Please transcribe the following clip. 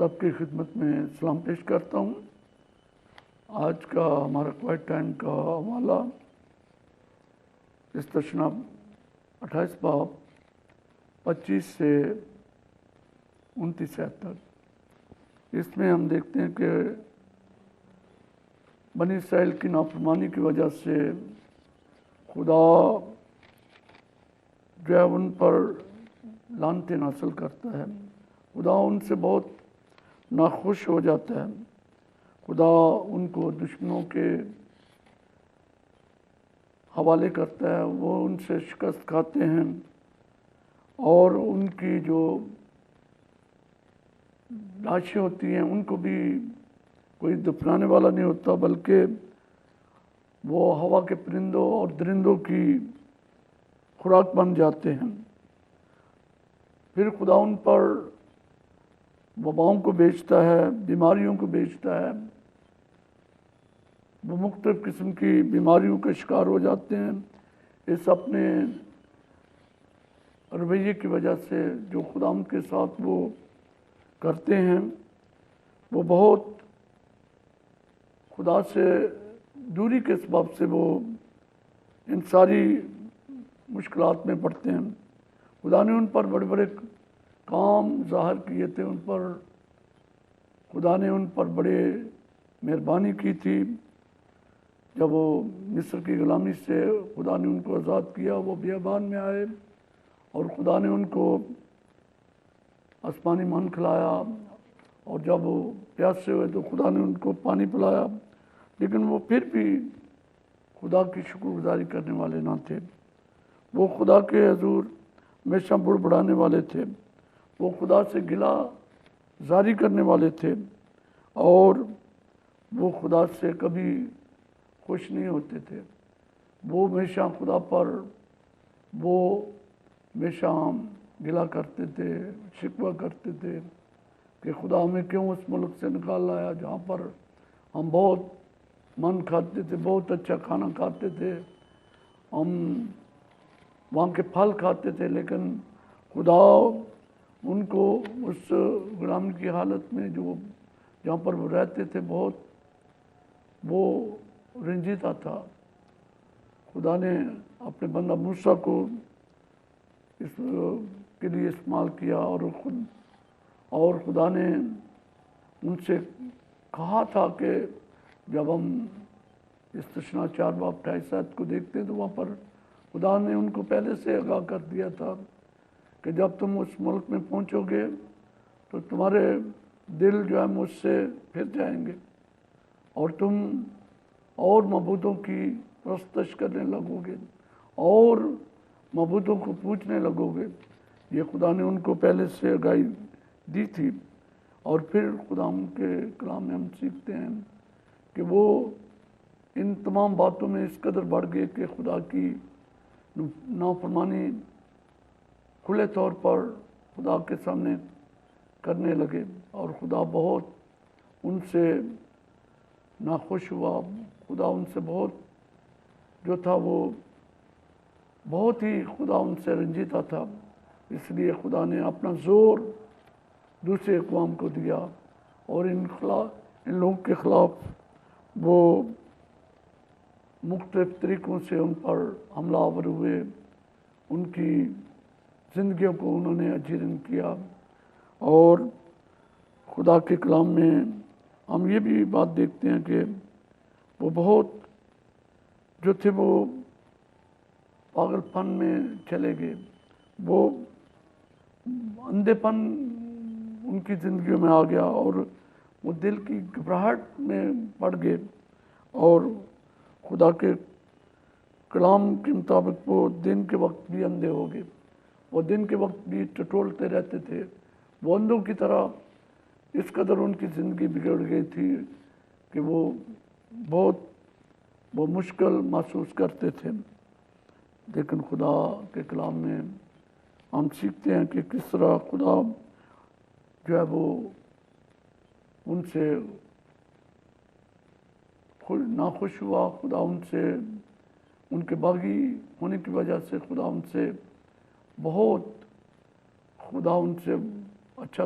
سب کی خدمت میں سلام پیش کرتا ہوں۔ آج کا ہمارا کوائٹ ٹائم کا حوالہ استثنا 28 باب 25 سے 29 آیت تک۔ اس میں ہم دیکھتے ہیں کہ بنی اسرائیل کی نافرمانی کی وجہ سے خدا جو ہے ان پر لعنتیں نازل کرتا ہے۔ خدا ان سے بہت ناخوش ہو جاتا ہے۔ خدا ان کو دشمنوں کے حوالے کرتا ہے، وہ ان سے شکست کھاتے ہیں اور ان کی جو لاشیں ہوتی ہیں ان کو بھی کوئی دفنانے والا نہیں ہوتا، بلکہ وہ ہوا کے پرندوں اور درندوں کی خوراک بن جاتے ہیں۔ پھر خدا ان پر وباؤں کو بیچتا ہے، بیماریوں کو بیچتا ہے، وہ مختلف قسم کی بیماریوں کا شکار ہو جاتے ہیں اس اپنے رویے کی وجہ سے جو خدا ان کے ساتھ وہ کرتے ہیں۔ وہ بہت خدا سے دوری کے سبب سے وہ ان ساری مشکلات میں پڑتے ہیں۔ خدا نے ان پر بڑے بڑے کام ظاہر کیے تھے، ان پر خدا نے ان پر بڑے مہربانی کی تھی۔ جب وہ مصر کی غلامی سے خدا نے ان کو آزاد کیا، وہ بیابان میں آئے اور خدا نے ان کو آسمانی من کھلایا، اور جب وہ پیاسے ہوئے تو خدا نے ان کو پانی پلایا، لیکن وہ پھر بھی خدا کی شکر گزاری کرنے والے نہ تھے۔ وہ خدا کے حضور ہمیشہ بڑبڑانے والے تھے، وہ خدا سے گلہ زاری کرنے والے تھے، اور وہ خدا سے کبھی خوش نہیں ہوتے تھے۔ وہ ہمیشہ خدا پر وہ ہمیشہ گلہ کرتے تھے، شکوہ کرتے تھے کہ خدا ہمیں کیوں اس ملک سے نکال لایا جہاں پر ہم بہت من کھاتے تھے، بہت اچھا کھانا کھاتے تھے، ہم وہاں کے پھل کھاتے تھے، لیکن خدا ان کو اس غلامی کی حالت میں جو جہاں پر وہ رہتے تھے بہت وہ رنجیدہ تھا۔ خدا نے اپنے بندہ موسیٰ کو اس کے لیے استعمال کیا، اور خدا نے ان سے کہا تھا کہ جب ہم استثنا 4 باب 28 آیت کو دیکھتے ہیں تو وہاں پر خدا نے ان کو پہلے سے آگاہ کر دیا تھا کہ جب تم اس ملک میں پہنچو گے تو تمہارے دل جو ہے مجھ سے پھر جائیں گے اور تم اور معبودوں کی پرستش کرنے لگو گے اور معبودوں کو پوجنے لگو گے۔ یہ خدا نے ان کو پہلے سے آگاہی دی تھی۔ اور پھر خدا ان کے کلام میں ہم سیکھتے ہیں کہ وہ ان تمام باتوں میں اس قدر بڑھ گئے کہ خدا کی نافرمانی کھلے طور پر خدا کے سامنے کرنے لگے، اور خدا بہت ان سے ناخوش ہوا۔ خدا ان سے بہت جو تھا وہ بہت ہی خدا ان سے رنجیدہ تھا، اس لیے خدا نے اپنا زور دوسرے اقوام کو دیا اور ان لوگوں کے خلاف وہ مختلف طریقوں سے ان پر حملہ آور ہوئے، ان کی زندگیوں کو انہوں نے اجیرن کیا۔ اور خدا کے کلام میں ہم یہ بھی بات دیکھتے ہیں کہ وہ بہت جو تھے وہ پاگل پن میں چلے گئے، وہ اندھے پن ان کی زندگیوں میں آ گیا اور وہ دل کی گھبراہٹ میں پڑ گئے، اور خدا کے کلام کے مطابق وہ دن کے وقت بھی اندھے ہو گئے، وہ دن کے وقت بھی ٹٹولتے رہتے تھے، وہ اندھوں کی طرح اس قدر ان کی زندگی بگڑ گئی تھی کہ وہ مشکل محسوس کرتے تھے۔ لیکن خدا کے کلام میں ہم سیکھتے ہیں کہ کس طرح خدا جو ہے وہ ان سے ناخوش ہوا، خدا ان سے ان کے باغی ہونے کی وجہ سے خدا ان سے بہت اچھا